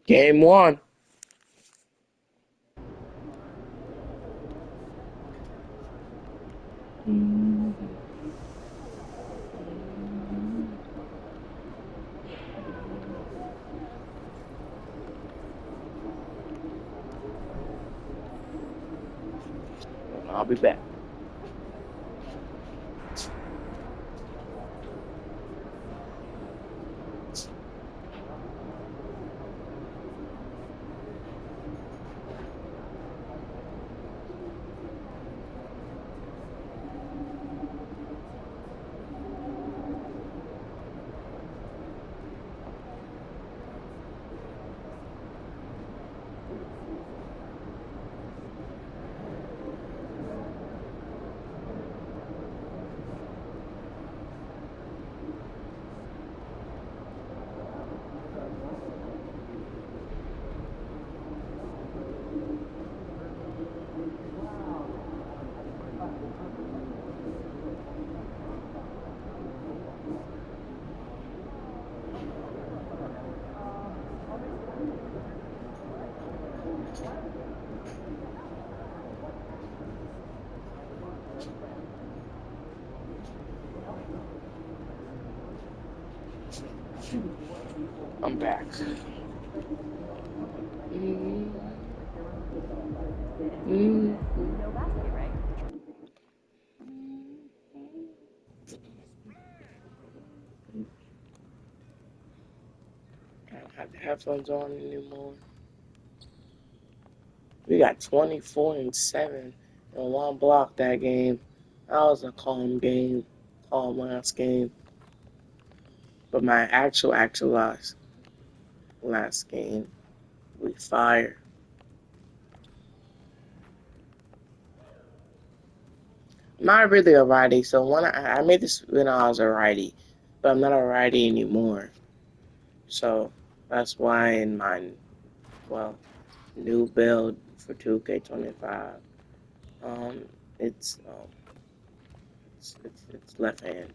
Game one. I'll be back. I'm back. I don't have the headphones on anymore. We got 24-7 in one block that game. That was a calm game, calm last game. But my actual last game, we fired. I'm not really a righty, so when I made this when I was a righty, but I'm not a righty anymore. So that's why in my new build for 2K25, um, it's um, it's left hand.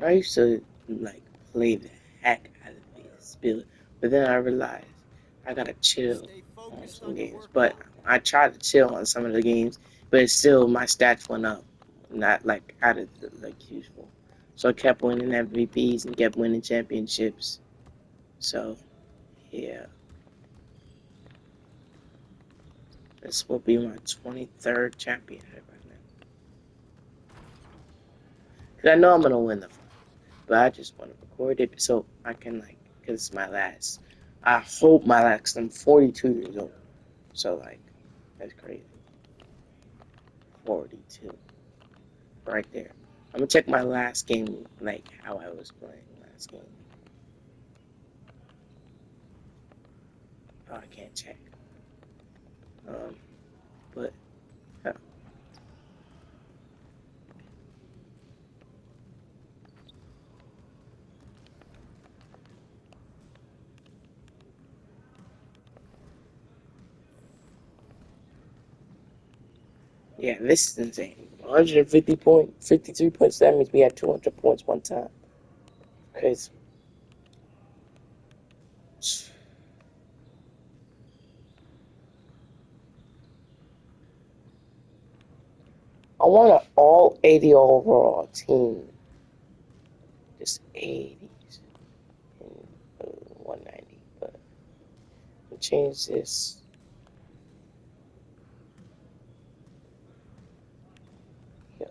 I used to like play the heck out of this build, but then I realized I gotta chill on some games. But I tried to chill on some of the games, but it's still my stats went up, not like out of the, like usual. So I kept winning MVPs and kept winning championships. So yeah, this will be my 23rd championship right now. Cause I know I'm gonna win the fight, but I just want to record it so I can like, cause it's my last. I hope my last. I'm 42 years old, so like, that's crazy. 42, right there. I'm gonna check my last game, like how I was playing last game. Oh, I can't check. Um, but huh. Yeah, this is insane. 150 point, 53 points. That means we had 200 points one time. Crazy. I want an all 80 overall team. Just 80s and 190. But we'll change this. Yeah.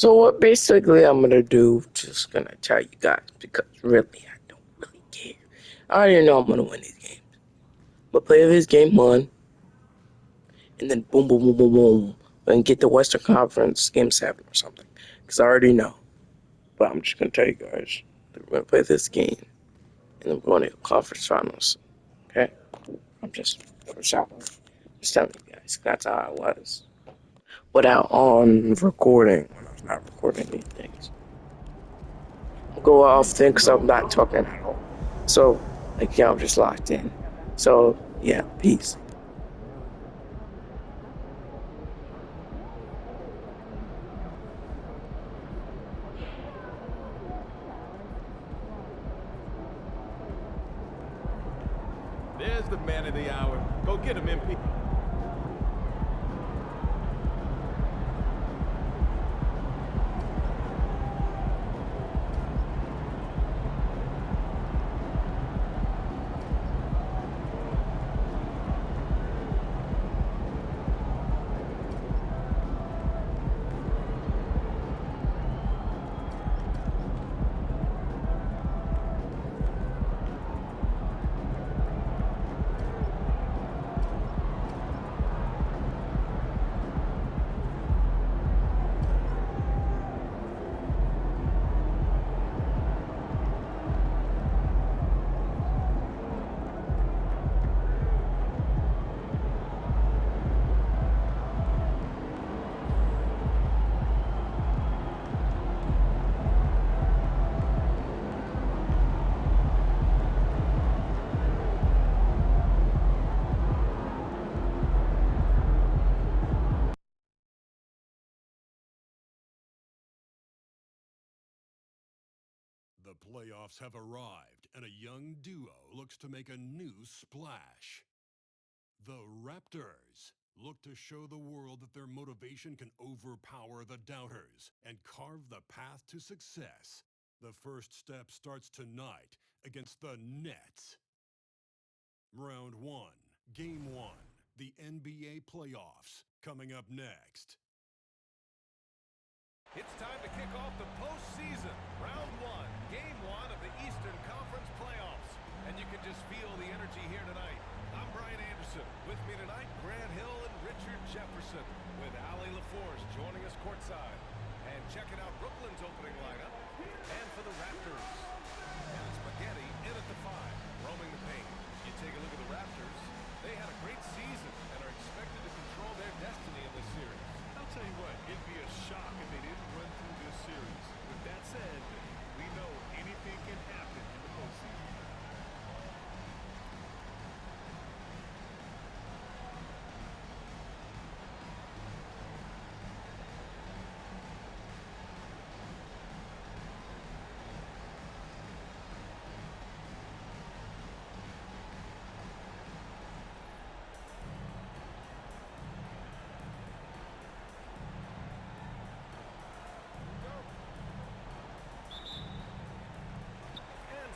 So what basically I'm gonna do, just gonna tell you guys because really I don't really care. I already know I'm gonna win these games. But play this game one, and then boom, boom, boom, boom, boom, and get the Western Conference game 7 or something. Because I already know. But I'm just gonna tell you guys that we're gonna play this game, and I'm going to the conference finals. Okay? I'm just for shopping. Just telling you guys that's how I was. Without on recording when I was not recording these things. I'll go off things I'm not talking at all. So like yeah, I'm just locked in. So yeah, peace. There's the man of the hour. Go get him, MP. The playoffs have arrived, and a young duo looks to make a new splash. The Raptors look to show the world that their motivation can overpower the doubters and carve the path to success. The first step starts tonight against the Nets. Round 1, Game 1, the NBA playoffs, coming up next. It's time to kick off the postseason. Round 1, Game 1 of the Eastern Conference playoffs. And you can just feel the energy here tonight. I'm Brian Anderson. With me tonight, Grant Hill and Richard Jefferson. With Allie LaForce joining us courtside. And checking out Brooklyn's opening lineup. And for the Raptors, and Spaghetti in at the 5, roaming the paint. You take a look at the Raptors. They had a great season and are expected to control their destiny in this series. I'll tell you what, it'd be a shock if they didn't run through this series. With that said, we know anything can happen in the postseason.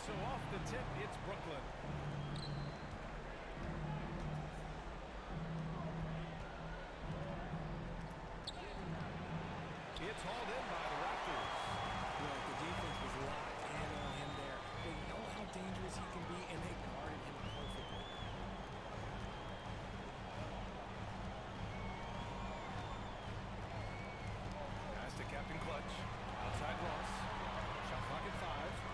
So off the tip, it's Brooklyn. It's hauled in by the Raptors. Well, the defense was locked in on him there. They know how dangerous he can be, and they guarded him perfectly. Pass to Captain Clutch. Outside Ross. Shot clock at 5.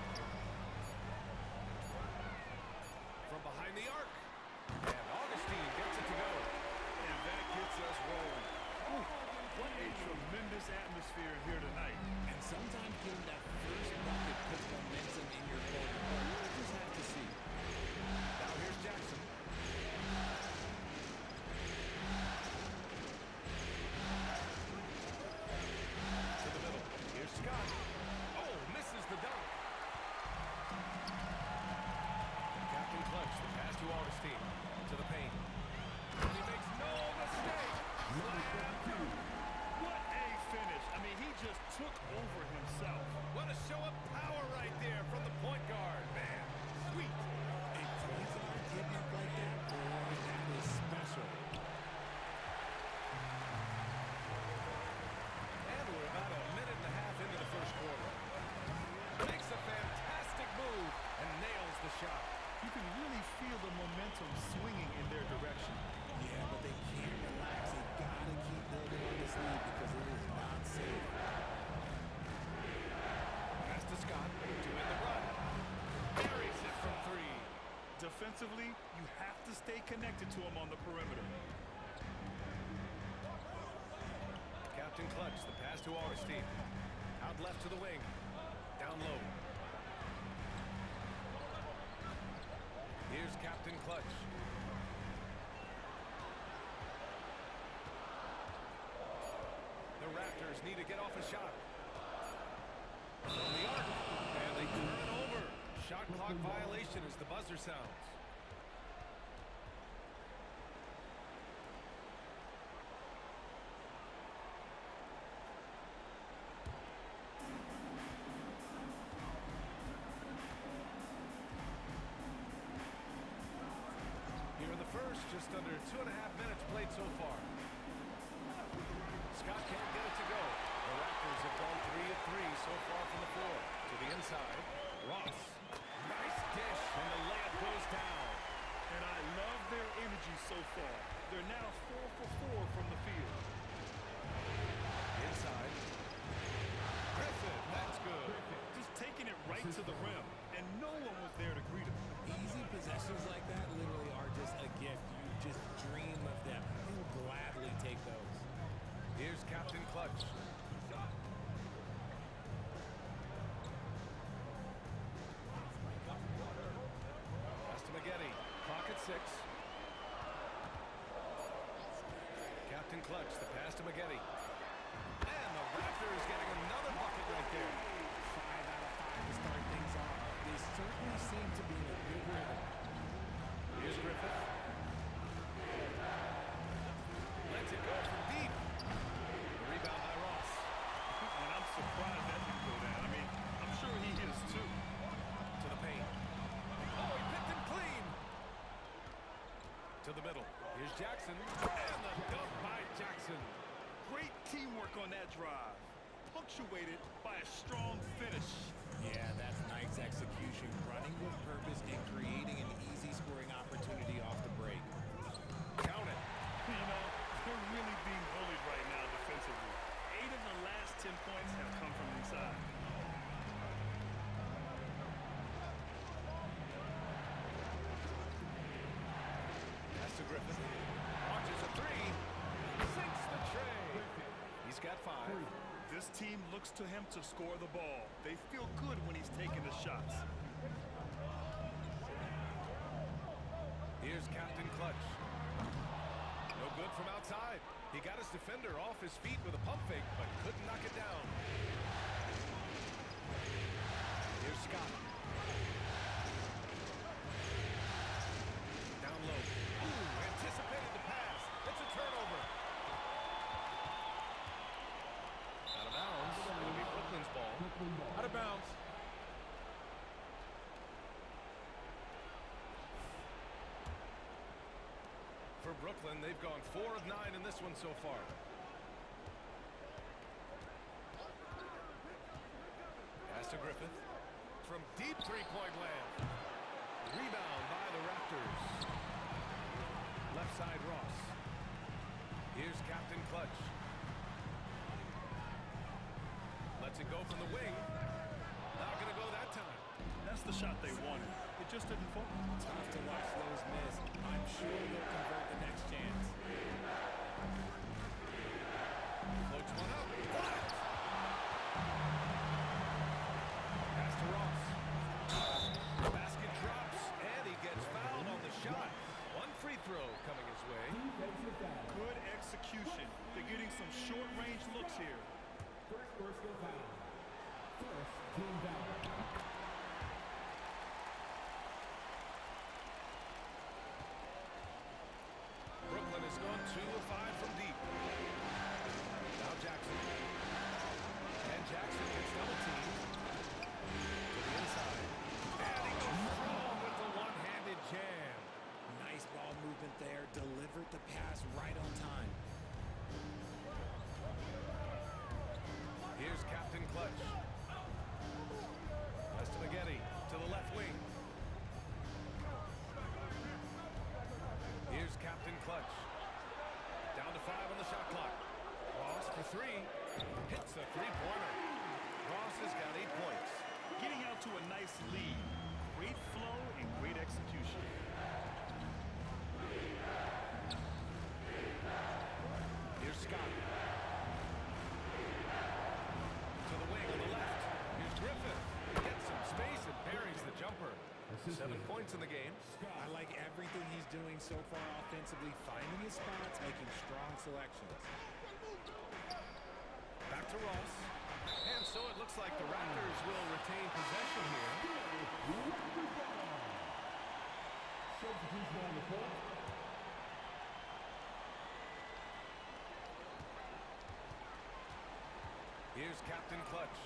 swinging in their direction. Yeah, but they can't relax. They gotta keep building on this lead because it is not safe. Pass to Scott to end the run. Buries it from 3. Defensively, you have to stay connected to him on the perimeter. Captain Clutch, the pass to Augustine. Out left to the wing. Down low. Here's Captain Clutch. The Raptors need to get off a shot. From the arc. And they turn it over. Shot clock violation as the buzzer sounds. Here in the first, just under 2.5 minutes played so far. Scott can't get it to go. The Raptors have gone 3 of 3 so far from the floor. To the inside, Ross. Nice dish, and the layup goes down. And I love their energy so far. They're now 4 for 4 from the field. Inside. Griffin, that's good. Just taking it right to the rim, and no one was there to greet him. Easy possessions like that literally are just a gift. You just dream of them. He'll gladly take those. Here's Captain Clutch. Pass to Maggette. Clock at 6. Captain Clutch, the pass to Maggette. And the Raptors getting another bucket right there. 5 out of 5 to start things off. They certainly seem to be in a good rhythm. Here's Griffith. Lets it go from deep. The rebound by Ross. And I'm surprised that didn't go down. I mean, I'm sure he is too. To the paint. Oh, he picked him clean. To the middle. Here's Jackson. And the dunk by Jackson. Great teamwork on that drive. Punctuated by a strong finish. Yeah, that's nice execution. Running with purpose and creating an easy scoring opportunity off the break. Count it. You know, they're really being bullied right now defensively. 8 of the last 10 points have come from inside. Pass to Griffith. Launches a 3. Sinks the tray. He's got 5. This team looks to him to score the ball. They feel good when he's taking the shots. Here's Captain Clutch. No good from outside. He got his defender off his feet with a pump fake, but couldn't knock it down. Here's Scott. Down low. Ooh, anticipated the pass. It's a turnover. Out of bounds. It'll be Brooklyn's ball. Out of bounds. For Brooklyn, they've gone 4 of 9 in this one so far. Pass to Griffith. From deep three-point land. Rebound by the Raptors. Left side Ross. Here's Captain Clutch. Lets it go from the wing. Not gonna go that time. That's the shot they wanted. It just didn't fall. Tough to watch those miss. I'm sure they'll convert the next chance. Floats one up. Blocked. Pass to Ross. Basket drops, and he gets fouled on the shot. One free throw coming his way. Good execution. They're getting some short-range looks here. Brooklyn has gone 2 of 5 from deep. Now Jackson. And Jackson gets double teamed. To the inside. And he goes strong with the one-handed jam. Nice ball movement there. Delivered the pass right on time. Here's Captain Clutch. Pass to Maggette. To the left wing. the shot clock. Ross for three. Hits a three-pointer. Ross has got 8 points. Getting out to a nice lead. Great flow and great execution. Here's Scott. To the wing on the left. Here's Griffith. Gets some space and buries the jumper. 7 points in the game. I like everything he's doing so far offensively, finding his spots, making strong selections. Back to Ross. And so it looks like the Raptors will retain possession here. Here's Captain Clutch.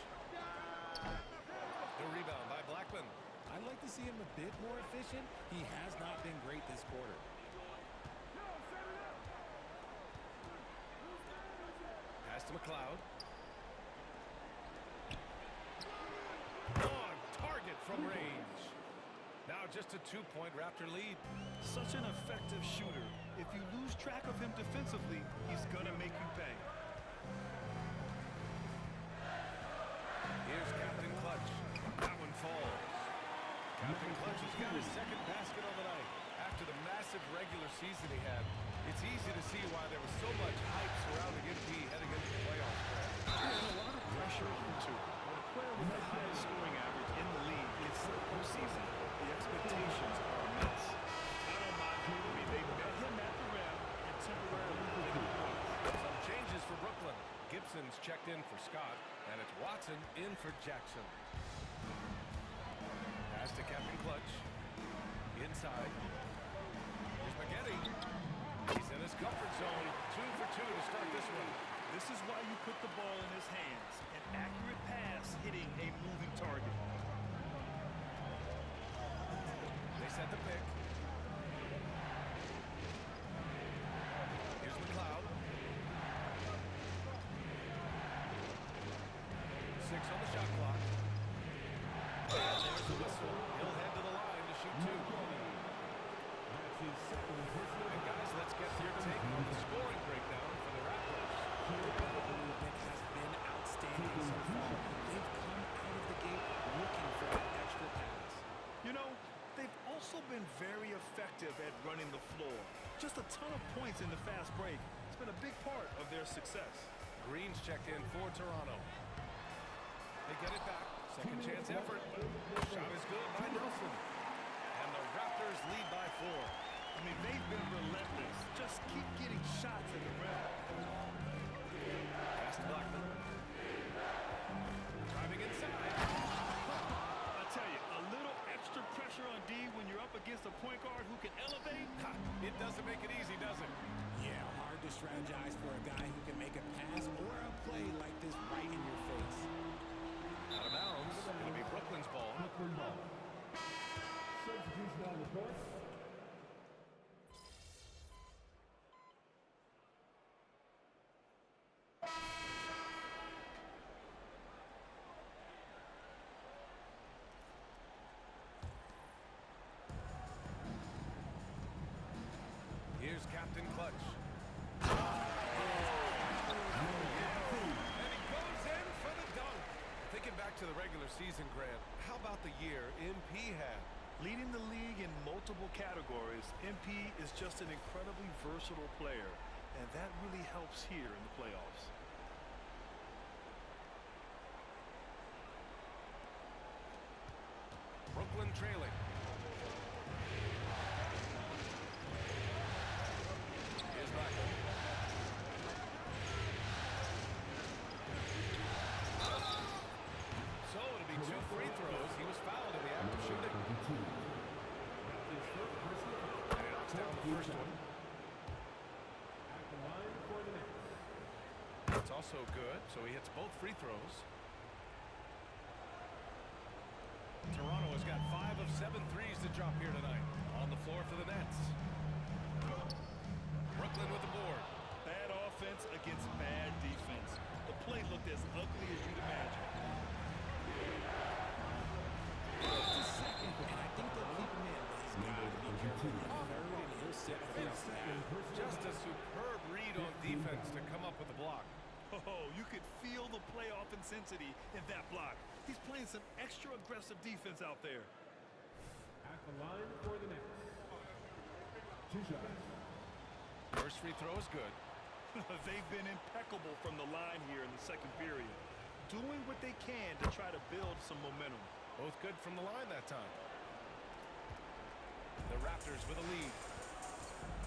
The rebound by Blackman. I'd like to see him a bit more efficient. He has not been great this quarter. Pass to McLeod. On target from range. Now just a 2-point Raptor lead. Such an effective shooter. If you lose track of him defensively, he's gonna make you pay. Here's Captain Clutch. That one falls. Captain Clutch has got his second basket on the night. After the massive regular season he had, it's easy to see why there was so much hype surrounding MP heading into the playoffs. There's a lot of pressure on him, too. When a player with the highest scoring average in the league gets to the postseason, the expectations are immense. I don't mind him. I mean, they met him at the rim and temporarily limited points. Some changes for Brooklyn. Gibson's checked in for Scott, and it's Watson in for Jackson. Pass to Captain Clutch. Inside. Here's McGetty. He's in his comfort zone. 2 for 2 to start this one. This is why you put the ball in his hands. An accurate pass hitting a moving target. They set the pick. Here's McLeod. 6 on the shot clock. And there's the whistle. He'll head to the line to shoot 2. And guys, let's get your take on the scoring breakdown for the Raptors. The movement has been outstanding so far. They've come out of the gate looking for that extra pass. You know, they've also been very effective at running the floor. Just a ton of points in the fast break. It's been a big part of their success. Green's checked in for Toronto. They get it back. Second chance effort. Shot is good by Nelson. And the Raptors lead by 4. I mean, they've been relentless. Just keep getting shots at the rim. Pass to Blackman. Driving inside. I tell you, a little extra pressure on D when you're up against a point guard who can elevate. Ha, it doesn't make it easy, does it? Yeah, hard to strategize for a guy who can make a pass or a play like this right in your face. Out of bounds. It'll be Brooklyn's ball. Here's Captain Clutch. And he goes in for the dunk. Thinking back to the regular season, Grant, how about the year MP had? Leading the league in multiple categories, MP is just an incredibly versatile player, and that really helps here in the playoffs. Brooklyn trailing. Here's Blackman. So it'll be 2 free throws. He was fouled in the act of shooting. And he knocks down the first one. It's also good, so he hits both free throws. Toronto has got 5 of 7 threes to drop here tonight. On the floor for the Nets. Brooklyn with the board. Bad offense against bad defense. The play looked as ugly as you'd imagine. Just a second, and I think they'll keep him in. He's got to be careful. Third, and he'll sit for the snap. Just a superb read on defense confidence to come up with the block. Oh, you could feel the playoff intensity in that block. He's playing some extra aggressive defense out there. At the line for the next. 2 shots. First free throw is good. They've been impeccable from the line here in the second period, doing what they can to try to build some momentum. Both good from the line that time. The Raptors with a lead.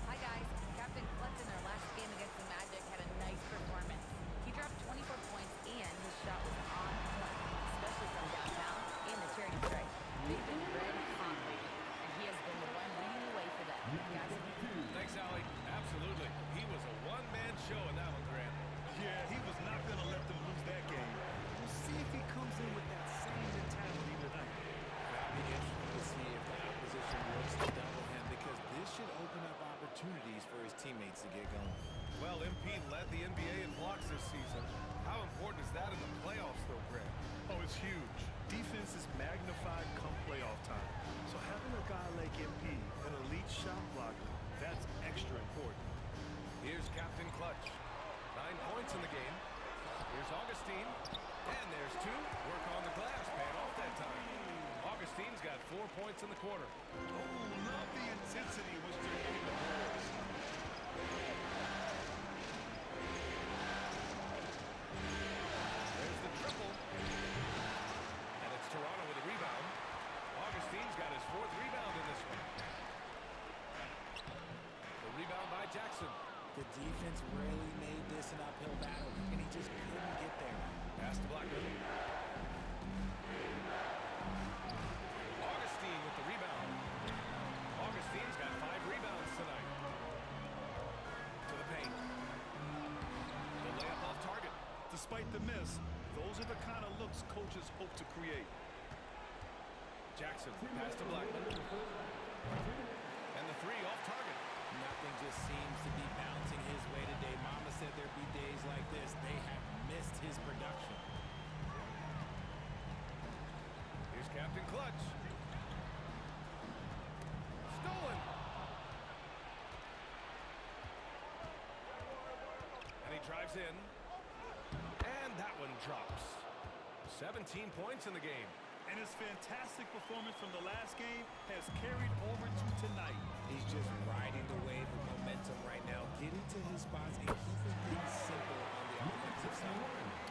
Hi, guys. Captain Clutch in their last game against the Magic had a nice performance. He dropped 24 points and his shot was on point, especially from downtown and the charity stripe. They've been red hot lately, and he has been the one leading the way for them. Guys. Thanks, Allie. Absolutely. He was a one-man show in that one, Grant. Yeah, he was not going to let them lose that game. We'll see if he comes in with that same mentality tonight. That'll be interesting to see if the opposition looks to double him, because this should open up opportunities for his teammates to get going. Well, MP led the NBA in blocks this season. How important is that in the playoffs, though, Grant? Oh, it's huge. Defense is magnified come playoff time. So having a guy like MP, an elite shot blocker, that's extra important. Here's Captain Clutch. 9 points in the game. Here's Augustine. And there's 2. Work on the glass. Paying off that time. Augustine's got 4 points in the quarter. Oh, love the intensity was creating the boards. There's the triple. And it's Toronto with a rebound. Augustine's got his 4th rebound in this one. The rebound by Jackson. The defense really made this an uphill battle, and he just couldn't get there. Pass to Blackman. Augustine with the rebound. Augustine's got 5 rebounds tonight. To the paint. The layup off target. Despite the miss, those are the kind of looks coaches hope to create. Jackson, pass to Blackman. And the 3 off target. Nothing just seems to be bouncing his way today. Mama said there'd be days like this. They have missed his production. Here's Captain Clutch. Stolen. And he drives in. And that one drops. 17 points in the game. And his fantastic performance from the last game has carried over to tonight. He's just riding the wave of momentum right now, getting to his spots and keeping things simple on the offensive side.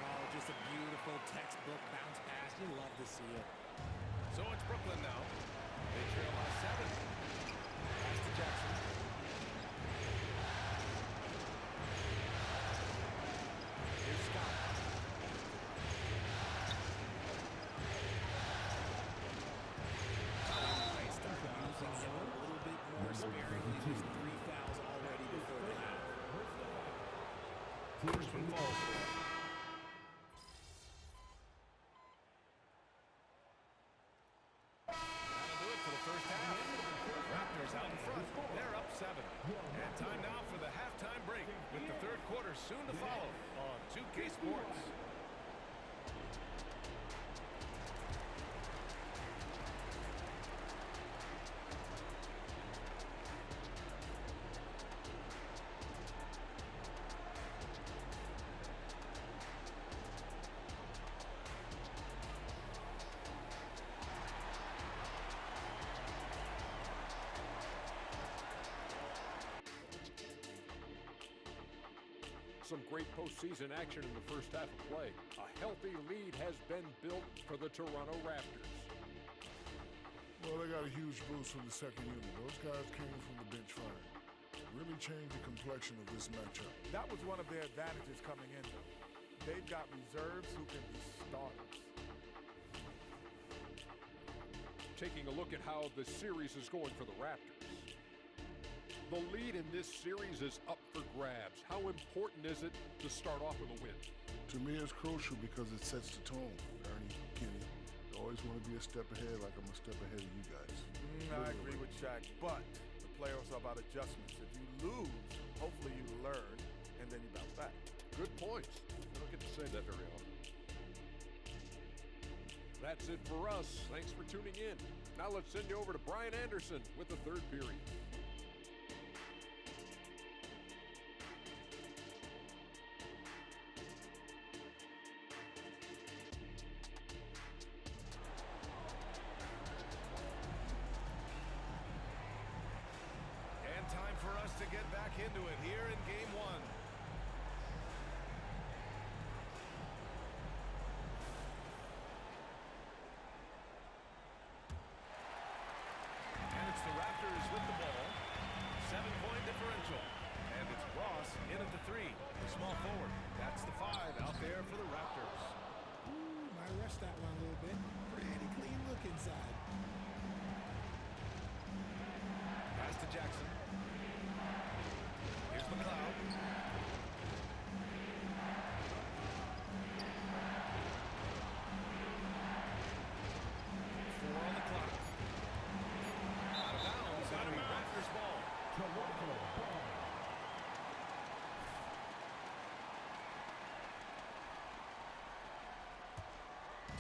Oh, just a beautiful textbook bounce pass. You love to see it. So it's Brooklyn now. They trail by 7. Pass to Jackson. Here's Scott. Using him a little bit more sparingly. There's 3 fouls already before the half. First one falls for him. That'll do it for the first half. Raptors out in front. They're up 7. And time now for the halftime break, with the 3rd quarter soon to follow on 2K Sports. Some great postseason action in the first half of play. A healthy lead has been built for the Toronto Raptors. Well, they got a huge boost from the second unit. Those guys came from the bench fine. Really changed the complexion of this matchup. That was one of their advantages coming in, though. They've got reserves who can be starters. Taking a look at how the series is going for the Raptors. The lead in this series is up for grabs. How important is it to start off with a win? To me, it's crucial because it sets the tone. Ernie, Kenny, you always want to be a step ahead like I'm a step ahead of you guys. I agree with Shaq, but the playoffs are about adjustments. If you lose, hopefully you learn, and then you bounce back. Good points. I don't get to say that very often. That's it for us. Thanks for tuning in. Now let's send you over to Brian Anderson with the 3rd period. get back into it here in game one. And it's the Raptors with the ball. 7-point differential. And it's Ross in at the 3. The small forward. That's the 5 out there for the Raptors. Ooh, might rush that one a little bit. Pretty clean look inside. Pass to Jackson. Here's McLeod. 4 on the clock. Out of bounds. Out of bounds. Raptors ball.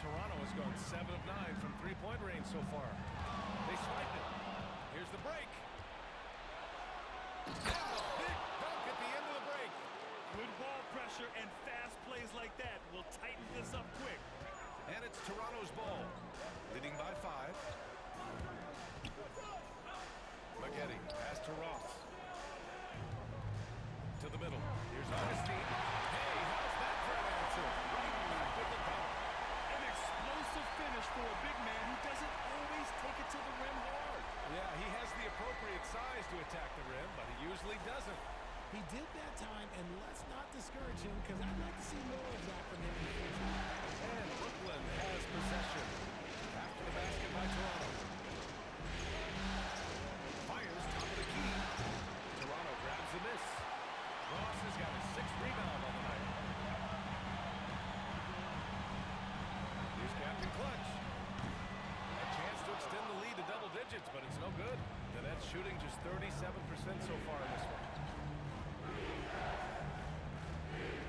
Toronto has gone 7 of 9 from three-point range so far. They swipe it. Here's the break. And a big dunk at the end of the break. Good ball pressure and fast plays like that will tighten this up quick. And it's Toronto's ball. Leading by 5. Maggette, pass to Ross. To the middle. Here's Augustine. Hey, how's that for an answer? Right back with the dunk. An explosive finish for a big man who doesn't always take it to the rim hard. Yeah, he has the appropriate size to attack the rim, but he usually doesn't. He did that time, and let's not discourage him because I'd like to see more of that from him in the future. And Brooklyn has possession. After the basket by Toronto. Fires top of the key. Toronto grabs the miss. Ross has got his 6th rebound on the night. Here's Captain Clutch. A chance to extend the lead to double digits, but it's no good. The Nets shooting just 37% so far in this one.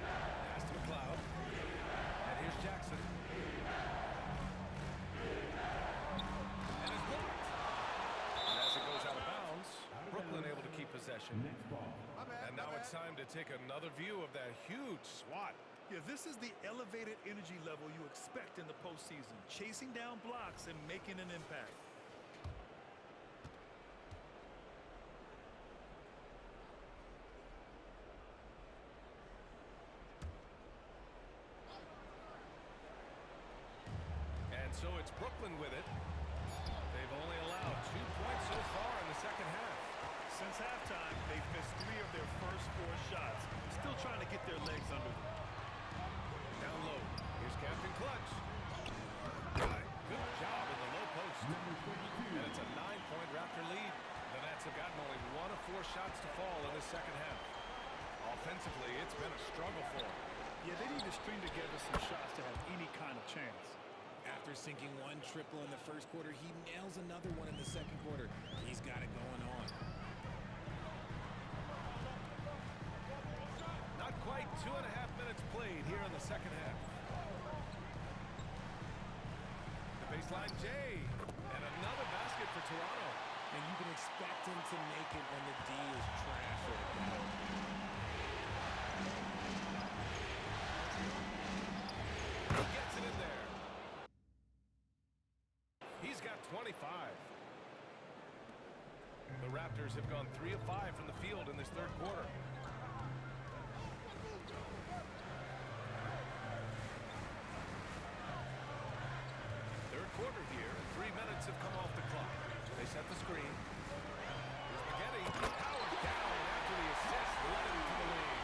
Pass to McLeod. And here's Jackson. And it's blocked. And as it goes out of bounds, Brooklyn able to keep possession. And now it's time to take another view of that huge swat. Yeah, this is the elevated energy level you expect in the postseason. Chasing down blocks and making an impact. And so it's Brooklyn with it. They've only allowed 2 points so far in the second half. Since halftime, they've missed 3 of their first 4 shots. Still trying to get their legs under them. Down low. Here's Captain Clutch. Got it. Good job in the low post. And it's a 9-point Raptor lead. The Nets have gotten only 1 of 4 shots to fall in the second half. Offensively, it's been a struggle for them. Yeah, they need to string together some shots to have any kind of chance. After sinking 1 triple in the first quarter, he nails another one in the second quarter. He's got it going on. Not quite 2.5 minutes played here in the second half. The baseline J. And another basket for Toronto. And you can expect him to make it when the D is trash like that. He gets it in there. He's got 25. The Raptors have gone 3 of 5 from the field in this third quarter. Third quarter here, and 3 minutes have come off the clock. They set the screen. Here's Maggette. Powered down after the assist led him to the lead.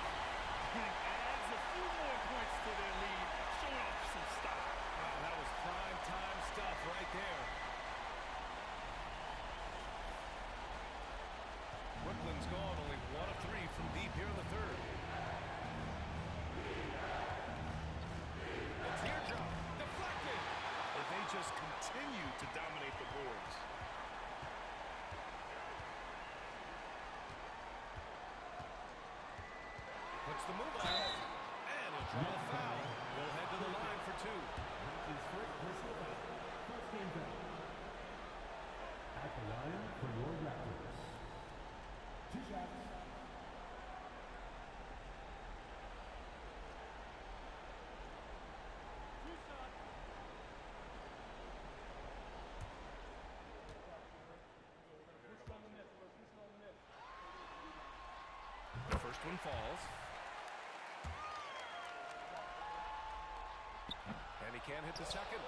And adds a few more points to their lead, showing off some style. Wow, that was prime time stuff right there. Brooklyn's gone only 1 of 3 from deep here in the third. The teardrop deflected. But they just continue to dominate the boards. Puts the move on. And he'll draw a foul. We'll head to the line for 2. His first personal foul. First team foul. At the line for your Raptors. 2 shots. First one falls. And he can't hit the second.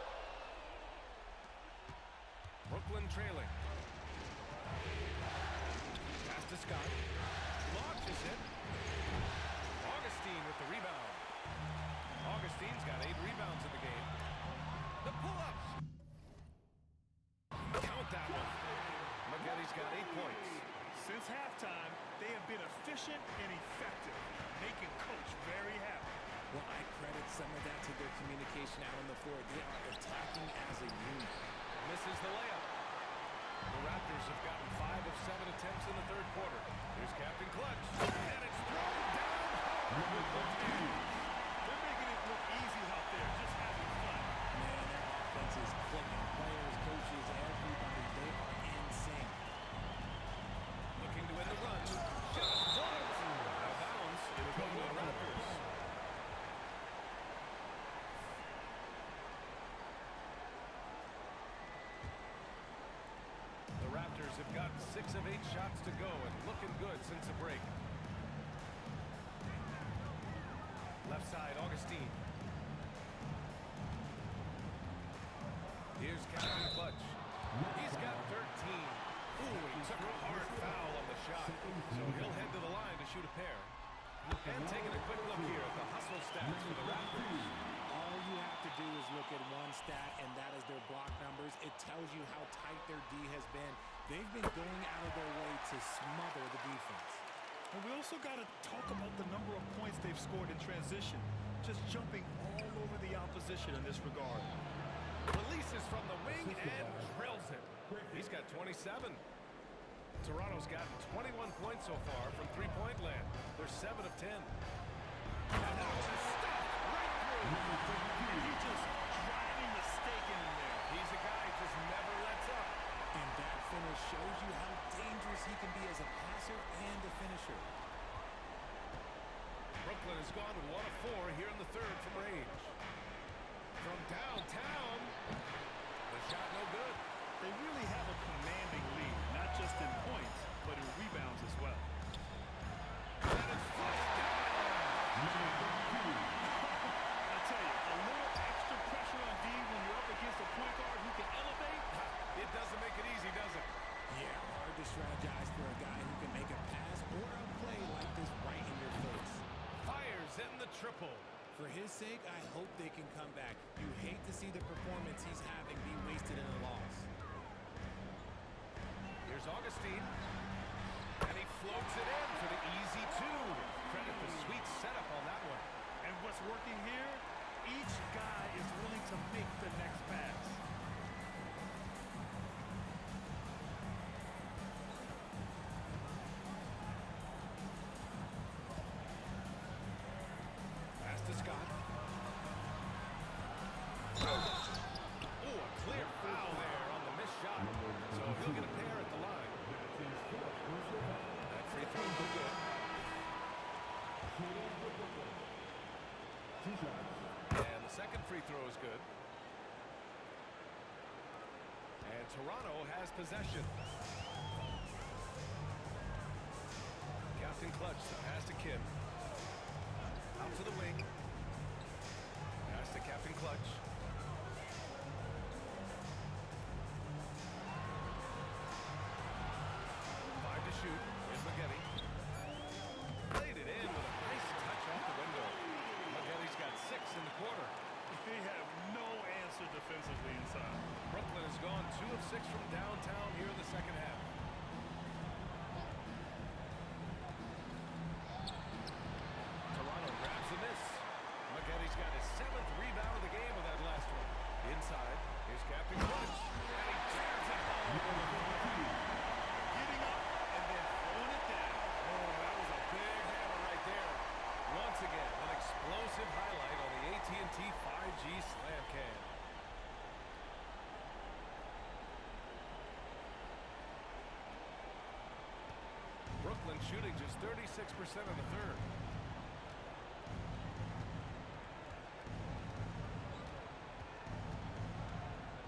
Brooklyn trailing. Pass to Scott. Launches it. Augustine with the rebound. Augustine's got 8 rebounds in the game. The pull-up. Count that one. Maggetti's got 8 points. Since halftime, they have been efficient and effective, making Coach very happy. Well, I credit some of that to their communication out on the floor. They are attacking as a unit. Misses the layup. The Raptors have gotten 5 of 7 attempts in the third quarter. Here's Captain Clutch. And it's thrown down. They're making it look easy out there, just having fun. Man, their offense is clicking. Players, coaches, everybody, they are in sync. Looking to win the run. Shot blocked. Out of bounds. It'll go to the Raptors. The Raptors have gotten 6 of 8 shots to go and looking good since the break. Left side, Augustine. Here's Captain Clutch. He's got 13. Ooh, he took a hard foul on the shot. So he'll head to the line to shoot a pair. And taking a quick look here at the hustle stats for the Raptors. All you have to do is look at one stat, and that is their block numbers. It tells you how tight their D has been. They've been going out of their way to smother the defense. And we also got to talk about the number of points they've scored in transition, just jumping all over the opposition in this regard. Releases from the wing and drills it. He's got 27. Toronto's gotten 21 points so far from three-point land. They're 7 of 10. And now just stopped right through. He's just driving the stake in there. He's a guy who just never lets up. And that finish shows you how dangerous he can be as a passer and a finisher. Brooklyn has gone to 1 of 4 here in the third from range. From downtown, the shot no good. They really have a commanding lead, not just in points, but in rebounds as well. And it's flushed down. I tell you, a little extra pressure on D when you're up against a point guard who can elevate. It doesn't make it easy, does it? Yeah, hard to strategize for a guy who can make a pass or a play like this right in your face. Fires in the triple. For his sake, I hope they can come back. You hate to see the performance he's having be wasted in a loss. Here's Augustine. And he floats it in for the easy 2. Credit the sweet setup on that one. And what's working here? Each guy is willing to make the next pass. Pass to Scott. Oh, a clear foul there on the missed shot. So he'll get a pair at the line. That free throw will good. And the second free throw is good. And Toronto has possession. Captain Clutch, the pass to Kim. Out to the wing. Pass to Captain Clutch. 5 to shoot. Here's Maggetti. Played it in with a nice touch off the window. Maggetti's got 6 in the quarter. They have no answer defensively inside. Brooklyn has gone 2 of 6 from downtown here in the second half. Toronto grabs the miss. Maggetti's got his 7th rebound of the game with that last one. Inside, here's Captain Clutch. And he tears it home. Getting up and then throwing it down. Oh, that was a big hammer right there. Once again, an explosive highlight on the AT&T 5G Slam Cam. Brooklyn shooting just 36% in the third.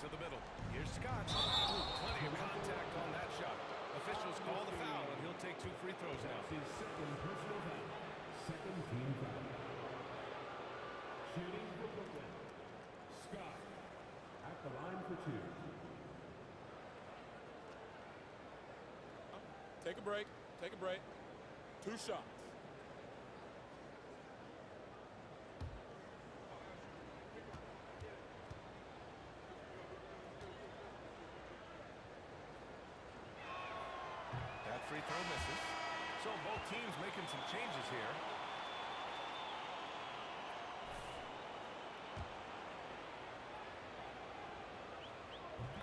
To the middle. Here's Scott. Ooh, plenty of contact on that shot. Officials call the foul, and he'll take 2 free throws now. His second personal foul. for two. Take a break. Take a break. 2 shots. That free throw misses. So both teams making some changes here.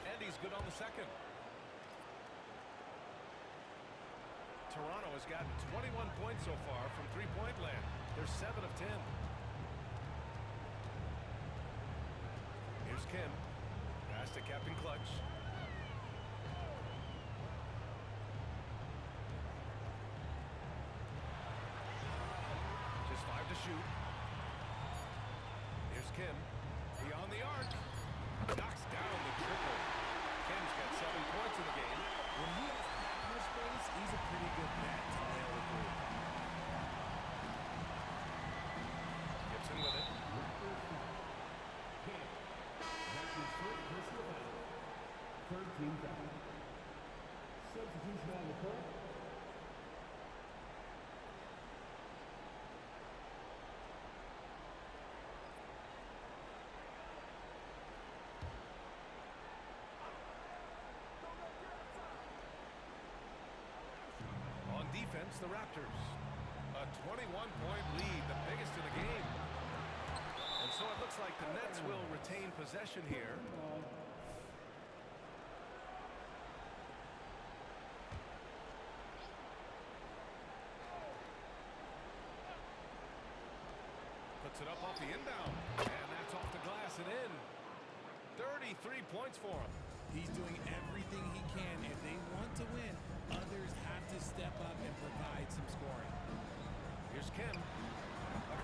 And he's good on the second. Toronto has gotten 21 points so far from three-point land. They're 7 of 10. Here's Kim. Pass to Captain Clutch. Just 5 to shoot. Here's Kim. Beyond the arc. Knocks down the triple. Kim's got 7 points in the game. When he has that much space, he's a pretty good net to nail the three. Gibson with it. That's his first personal foul. Third team foul. Substitution on the court. On defense, the Raptors. A 21-point lead, the biggest in the game. And so it looks like the Nets will retain possession here. Puts it up off the inbound. And that's off the glass and in. 33 points for him. He's doing everything he can. If they want to win, others have to step up and provide some scoring. Here's Kim.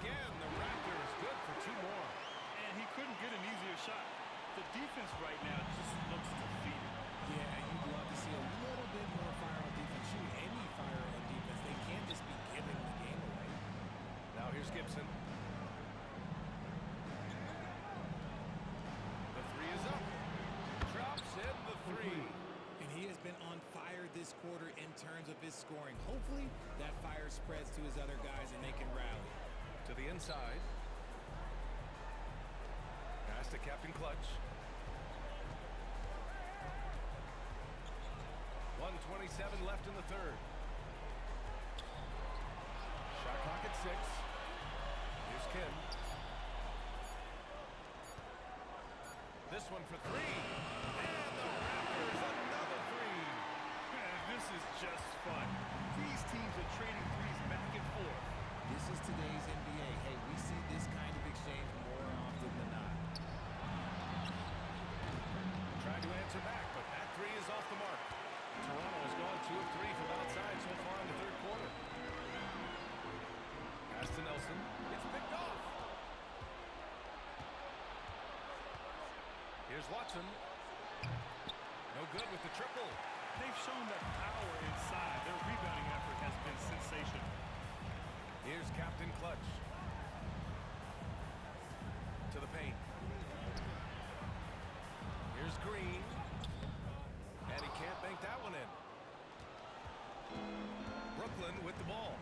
Again, the Raptors good for 2 more. And he couldn't get an easier shot. The defense right now just looks defeated. Yeah, you'd love to see a little bit more fire on defense. Shoot, any fire on defense. They can't just be giving the game away. Now here's Gibson. The 3 is up. Drops in the 3. And he has been on fire this quarter in terms of his scoring. Hopefully, that fire spreads to his other guys and they can rally. To the inside. Pass to Captain Clutch. 1:27 left in the third. Shot clock at 6. Here's Kim. This one for 3. And the Raptors another 3. Man, this is just fun. These teams are trading threes back and forth. This is today's NBA. Hey, we see this kind of exchange more often than not. Tried to answer back, but that 3 is off the mark. Toronto has gone 2 of 3 from outside so far in the third quarter. Pass to Nelson. It's picked off. Here's Watson. No good with the triple. They've shown that power inside. Their rebounding effort has been sensational. Here's Captain Clutch. To the paint. Here's Green. And he can't bank that one in. Brooklyn with the ball.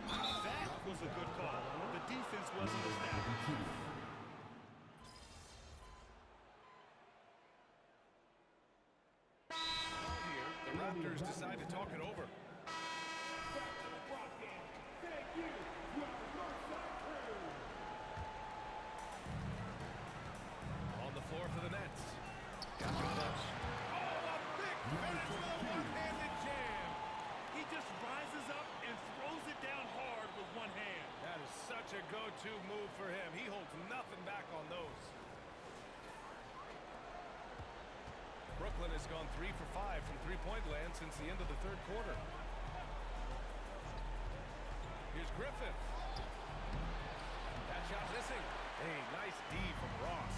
That was a good call. The defense wasn't established. Here, the Raptors decide to talk it over. On the floor for the Nets. Captain Clutch. Oh, a big finish with a one-handed jam. He just rises up and throws it down hard with one hand. That is such a go-to move for him. He holds nothing back on those. Brooklyn has gone 3 for 5 from three-point land since the end of the third quarter. Here's Griffith. That shot missing. A nice D from Ross.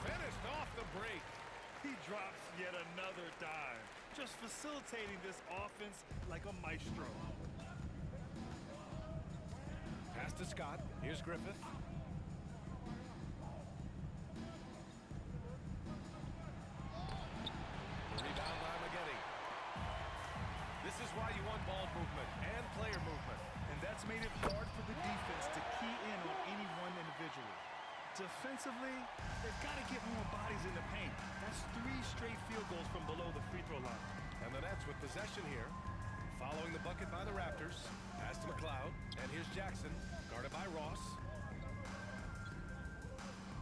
Finished off the break. He drops yet another dime, just facilitating this offense like a maestro. Pass to Scott. Here's Griffith. ball movement and player movement. And that's made it hard for the defense to key in on any one individual. Defensively, they've got to get more bodies in the paint. That's 3 straight field goals from below the free throw line. And the Nets with possession here. Following the bucket by the Raptors. Pass to McLeod. And here's Jackson, guarded by Ross.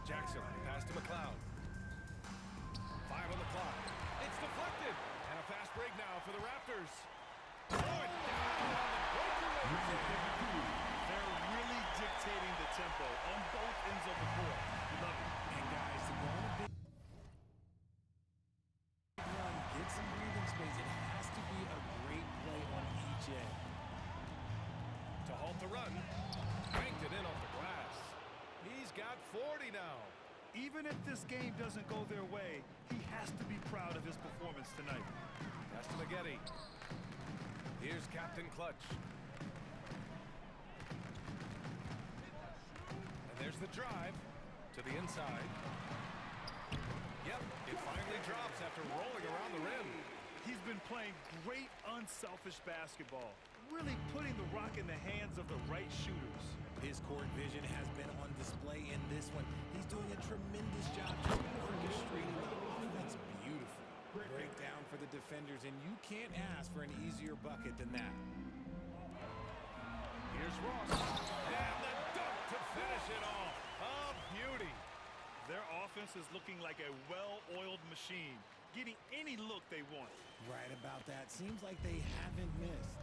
Jackson, pass to McLeod. 5 on the clock. It's deflected. And a fast break now for the Raptors. Throw it down on the breakaway jam. They're really dictating the tempo on both ends of the court. You love it. And guys, to go on a big run, get some breathing space. It has to be a great play on each end. To halt the run. Banked it in off the glass. He's got 40 now. Even if this game doesn't go their way, he has to be proud of his performance tonight. Pass to Maggette. Here's Captain Clutch. And there's the drive to the inside. Yep, it finally drops after rolling around the rim. He's been playing great unselfish basketball, really putting the rock in the hands of the right shooters. His court vision has been on display in this one. He's doing a tremendous job orchestrating the offense beautifully. Breakdown for the defenders, and you can't ask for an easier bucket than that. Here's Ross. And the dunk to finish it off. A beauty. Their offense is looking like a well-oiled machine, getting any look they want. Right about that. Seems like they haven't missed.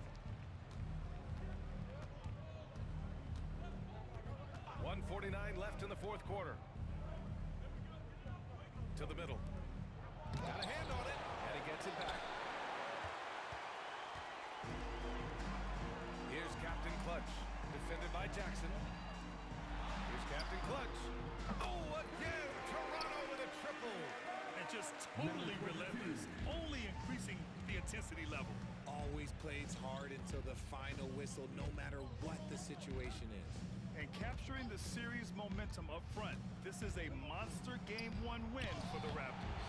1:49 left in the fourth quarter. To the middle. Got a hand on it, and he gets it back. Here's Captain Clutch, defended by Jackson. Here's Captain Clutch. Oh, again! Toronto with a triple. And just totally relentless, only increasing the intensity level. Always plays hard until the final whistle, no matter what the situation is. And capturing the series momentum up front. This is a monster Game 1 win for the Raptors.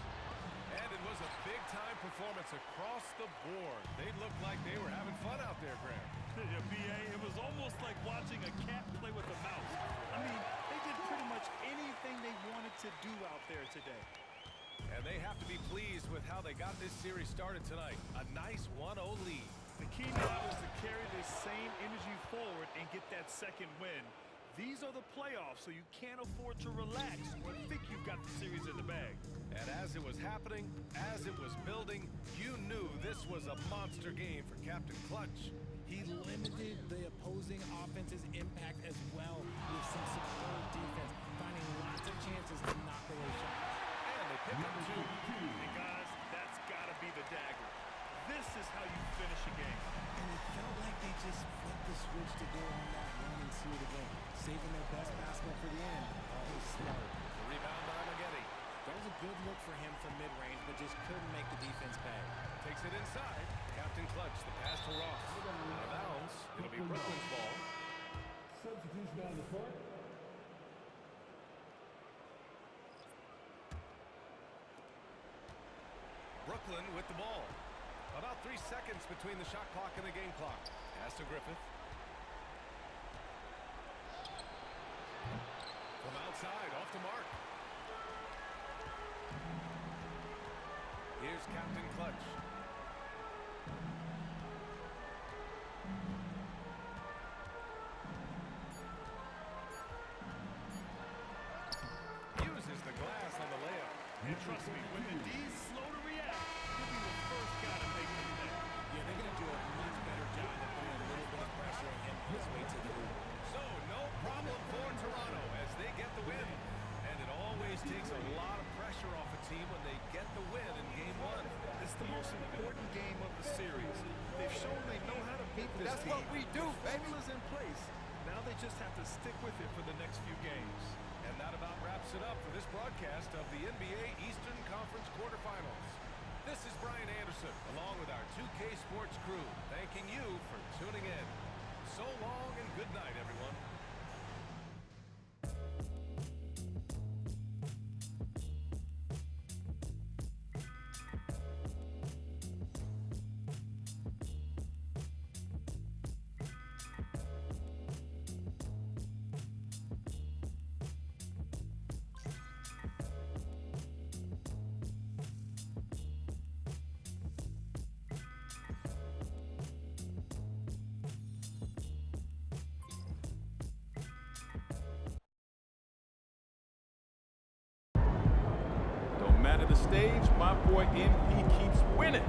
And it was a big-time performance across the board. They looked like they were having fun out there, Graham. Yeah, B.A., it was almost like watching a cat play with a mouse. I mean, they did pretty much anything they wanted to do out there today. And they have to be pleased with how they got this series started tonight. A nice 1-0 lead. The key now is to carry this same energy forward and get that second win. These are the playoffs, so you can't afford to relax or think you've got the series in the bag. And as it was happening, as it was building, you knew this was a monster game for Captain Clutch. He limited the opposing offense's impact as well with some superb defense, finding lots of chances to knock away shots. And they pick up 2. And guys, that's got to be the dagger. This is how you finish a game. And it felt like they just flipped the switch to go on that run and seal the game, saving their best basketball for the end. Always smart. The rebound by Maggette. That was a good look for him from mid-range, but just couldn't make the defense pay. Takes it inside. Captain Clutch, the pass to Ross. Out of bounds. It'll be Brooklyn's ball. Substitution on the court. Brooklyn with the ball. About 3 seconds between the shot clock and the game clock. Pass to Griffith. From outside, off the mark. Here's Captain Clutch. Uses the glass on the layup. And trust me, when the D's slow to react, he'll be the first guy to make them pay. Yeah, they're going to do a much better job of putting a little bit of pressure on him his way to the hoop. So, no problem for Toronto as they get the win. And it always takes a lot of pressure off a team when they get the win in Game 1. It's the most important game of the series. They've shown they know how to beat this That's team. what we do, The baby. formula's in place. Now they just have to stick with it for the next few games. And that about wraps it up for this broadcast of the NBA Eastern Conference quarterfinals. This is Brian Anderson, along with our 2K Sports crew, thanking you for tuning in. So long and good night, everyone. side of the stage, my boy MP keeps winning.